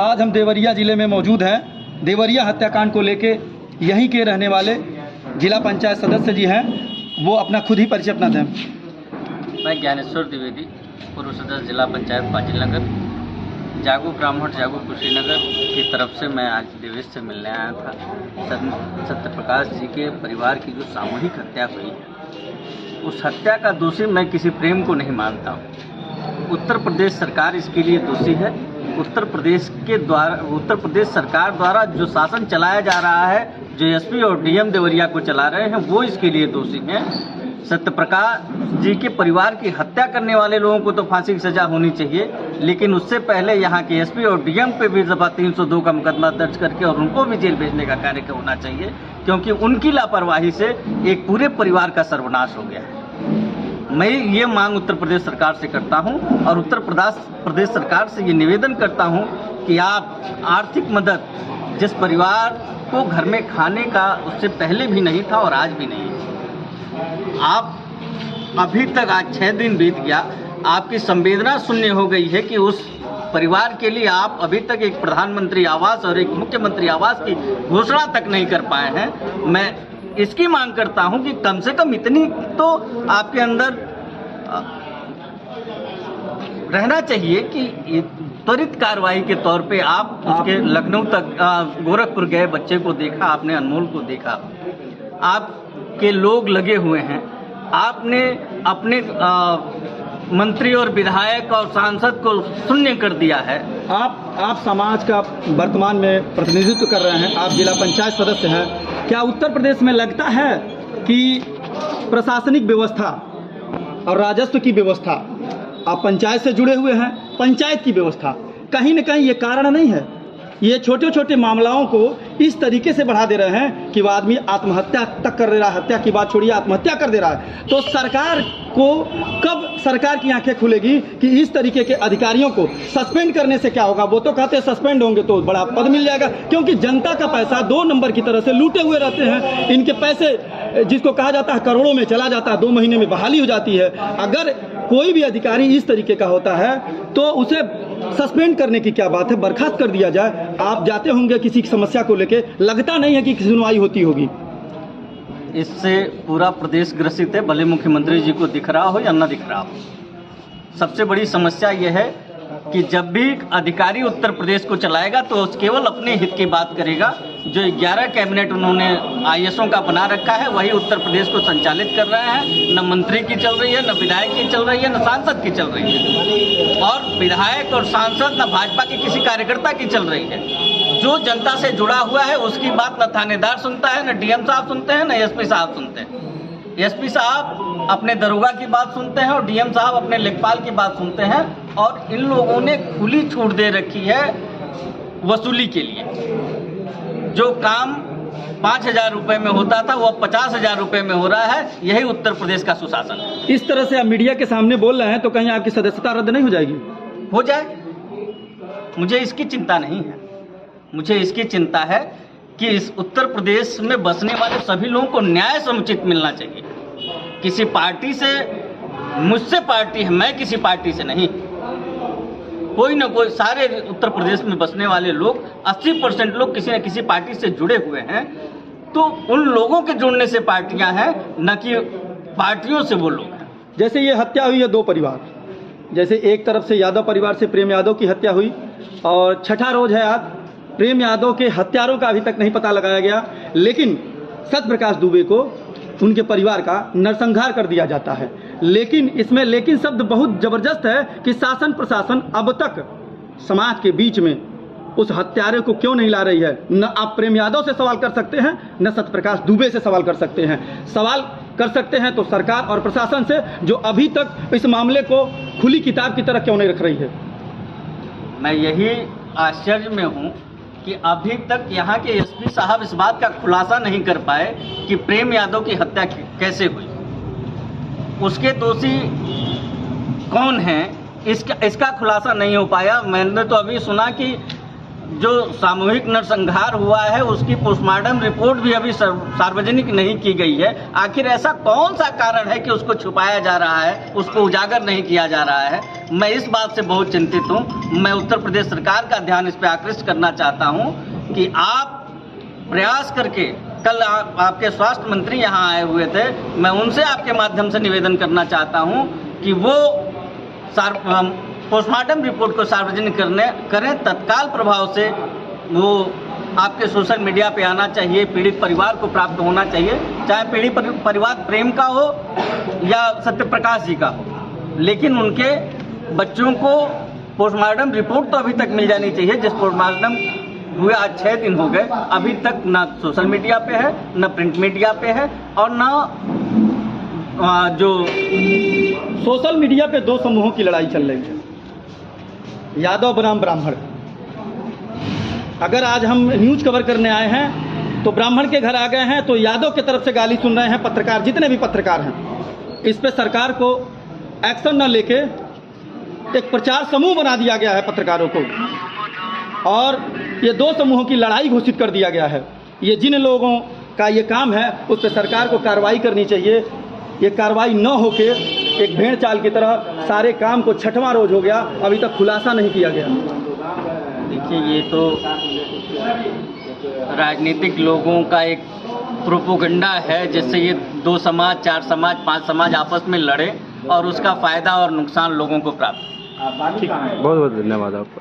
आज हम देवरिया ज़िले में मौजूद हैं। देवरिया हत्याकांड को लेके यहीं के रहने वाले जिला पंचायत सदस्य जी हैं, वो अपना खुद ही परिचय अपना दें। मैं ज्ञानेश्वर द्विवेदी, पूर्व सदस्य जिला पंचायत फाजिल नगर, जागू ब्राह्मण जागू कुशीनगर की तरफ से मैं आज देवेश से मिलने आया था। सत्यप्रकाश जी के परिवार की जो सामूहिक हत्या हुई है, उस हत्या का दोषी मैं किसी प्रेम को नहीं मानता हूँ। उत्तर प्रदेश सरकार इसके लिए दोषी है। उत्तर प्रदेश सरकार द्वारा जो शासन चलाया जा रहा है, जो एसपी और डीएम देवरिया को चला रहे हैं, वो इसके लिए दोषी हैं। सत्यप्रकाश जी के परिवार की हत्या करने वाले लोगों को तो फांसी की सज़ा होनी चाहिए, लेकिन उससे पहले यहाँ के एसपी और डीएम पे भी दफा 302 का मुकदमा दर्ज करके और उनको भी जेल भेजने का कार्य होना चाहिए, क्योंकि उनकी लापरवाही से एक पूरे परिवार का सर्वनाश हो गया है। मैं ये मांग उत्तर प्रदेश सरकार से करता हूँ और उत्तर प्रदेश सरकार से ये निवेदन करता हूँ कि आप आर्थिक मदद, जिस परिवार को घर में खाने का उससे पहले भी नहीं था और आज भी नहीं है, आप अभी तक आज 6 दिन बीत गया, आपकी संवेदना शून्य हो गई है कि उस परिवार के लिए आप अभी तक एक प्रधानमंत्री आवास और एक मुख्यमंत्री आवास की घोषणा तक नहीं कर पाए हैं। मैं इसकी मांग करता हूं कि कम से कम इतनी तो आपके अंदर रहना चाहिए कि त्वरित कार्रवाई के तौर पे आप उसके लखनऊ तक गोरखपुर गए, बच्चे को देखा, आपने अनमोल को देखा, आपके लोग लगे हुए हैं, आपने अपने मंत्री और विधायक और सांसद को शून्य कर दिया है। आप समाज का वर्तमान में प्रतिनिधित्व कर रहे हैं, आप जिला पंचायत सदस्य हैं। क्या उत्तर प्रदेश में लगता है कि प्रशासनिक व्यवस्था और राजस्व की व्यवस्था, आप पंचायत से जुड़े हुए हैं, पंचायत की व्यवस्था कहीं न कहीं ये कारण नहीं है, ये छोटे छोटे मामलाओं को इस तरीके से बढ़ा दे रहे हैं कि वो आदमी आत्महत्या तक कर दे रहा है, हत्या की बात छोड़िए आत्महत्या कर दे रहा है। तो सरकार को कब सरकार की आंखें खुलेगी कि इस तरीके के अधिकारियों को सस्पेंड करने से क्या होगा? वो तो कहते हैं सस्पेंड होंगे तो बड़ा पद मिल जाएगा, क्योंकि जनता का पैसा 2 नंबर की तरह से लूटे हुए रहते हैं। इनके पैसे जिसको कहा जाता है करोड़ों में चला जाता है, 2 महीने में बहाली हो जाती है। अगर कोई भी अधिकारी इस तरीके का होता है तो उसे सस्पेंड करने की क्या बात है, बर्खास्त कर दिया जाए। आप जाते होंगे किसी की समस्या को लेके, लगता नहीं है कि सुनवाई होती होगी। इससे पूरा प्रदेश ग्रसित है, भले मुख्यमंत्री जी को दिख रहा हो या न दिख रहा हो। सबसे बड़ी समस्या यह है कि जब भी अधिकारी उत्तर प्रदेश को चलाएगा तो केवल अपने हित की बात करेगा। जो 11 कैबिनेट उन्होंने आईएएसओं का बना रखा है, वही उत्तर प्रदेश को संचालित कर रहे हैं। न मंत्री की चल रही है, न विधायक की चल रही है, न सांसद की चल रही है, और विधायक और सांसद न भाजपा के किसी कार्यकर्ता की चल रही है। जो जनता से जुड़ा हुआ है उसकी बात न थानेदार सुनता है, न डीएम साहब सुनते हैं, न एसपी साहब सुनते हैं। एसपी साहब अपने दरोगा की बात सुनते हैं और डीएम साहब अपने लेखपाल की बात सुनते हैं, और इन लोगों ने खुली छूट दे रखी है वसूली के लिए। जो काम 5,000 रुपये में होता था वो 50,000 रुपये में हो रहा है। यही उत्तर प्रदेश का सुशासन है। इस तरह से आप मीडिया के सामने बोल रहे हैं तो कहीं आपकी सदस्यता रद्द नहीं हो जाएगी? हो जाए, मुझे इसकी चिंता नहीं है। मुझे इसकी चिंता है कि इस उत्तर प्रदेश में बसने वाले सभी लोगों को न्याय समुचित मिलना चाहिए। किसी पार्टी से, मुझसे पार्टी है, मैं किसी पार्टी से नहीं, कोई ना कोई, सारे उत्तर प्रदेश में बसने वाले लोग 80% लोग किसी न किसी पार्टी से जुड़े हुए हैं। तो उन लोगों के जुड़ने से पार्टियां हैं, न कि पार्टियों से वो लोग हैं। जैसे ये हत्या हुई है 2 परिवार, जैसे एक तरफ से यादव परिवार से प्रेम यादव की हत्या हुई, और छठा रोज है आज प्रेम यादव के हत्यारों का अभी तक नहीं पता लगाया गया, लेकिन सत्यप्रकाश दुबे को उनके परिवार का नरसंहार कर दिया जाता है। लेकिन इसमें लेकिन शब्द बहुत ज़बरदस्त है कि शासन प्रशासन अब तक समाज के बीच में उस हत्यारे को क्यों नहीं ला रही है। न आप प्रेम यादव से सवाल कर सकते हैं, न सत्यप्रकाश दुबे से सवाल कर सकते हैं। सवाल कर सकते हैं तो सरकार और प्रशासन से, जो अभी तक इस मामले को खुली किताब की तरह क्यों नहीं रख रही है। मैं यही आश्चर्य में हूँ कि अभी तक यहाँ के एसपी साहब इस बात का खुलासा नहीं कर पाए कि प्रेम यादव की हत्या कैसे हुई, उसके दोषी कौन हैं, इसका खुलासा नहीं हो पाया। मैंने तो अभी सुना कि जो सामूहिक नरसंहार हुआ है उसकी पोस्टमार्टम रिपोर्ट भी अभी सार्वजनिक नहीं की गई है। आखिर ऐसा कौन सा कारण है कि उसको छुपाया जा रहा है, उसको उजागर नहीं किया जा रहा है? मैं इस बात से बहुत चिंतित हूँ। मैं उत्तर प्रदेश सरकार का ध्यान इस पर आकृष्ट करना चाहता हूँ कि आप प्रयास करके, कल आपके स्वास्थ्य मंत्री यहाँ आए हुए थे, मैं उनसे आपके माध्यम से निवेदन करना चाहता हूँ कि वो पोस्टमार्टम रिपोर्ट को सार्वजनिक करें तत्काल प्रभाव से। वो आपके सोशल मीडिया पे आना चाहिए, पीड़ित परिवार को प्राप्त होना चाहिए, चाहे पीड़ित परिवार प्रेम का हो या सत्यप्रकाश जी का हो, लेकिन उनके बच्चों को पोस्टमार्टम रिपोर्ट तो अभी तक मिल जानी चाहिए। जिस पोस्टमार्टम हुए आज 6 दिन हो गए, अभी तक ना सोशल मीडिया पे है, ना प्रिंट मीडिया पे है, और ना जो सोशल मीडिया पे दो समूहों की लड़ाई चल रही है, यादव बनाम ब्राह्मण। अगर आज हम न्यूज़ कवर करने आए हैं तो ब्राह्मण के घर आ गए हैं, तो यादव की तरफ से गाली सुन रहे हैं पत्रकार, जितने भी पत्रकार हैं। इस पे सरकार को एक्शन न लेके एक प्रचार समूह बना दिया गया है पत्रकारों को, और ये दो समूहों की लड़ाई घोषित कर दिया गया है। ये जिन लोगों का ये काम है उस पर सरकार को कार्रवाई करनी चाहिए। ये कार्रवाई न होके एक भेड़ चाल की तरह सारे काम को छठवां रोज हो गया, अभी तक खुलासा नहीं किया गया। देखिए, ये तो राजनीतिक लोगों का एक प्रोपोगंडा है, जिससे ये 2 समाज, 4 समाज, 5 समाज आपस में लड़े और उसका फायदा और नुकसान लोगों को प्राप्त। बहुत बहुत धन्यवाद आपका।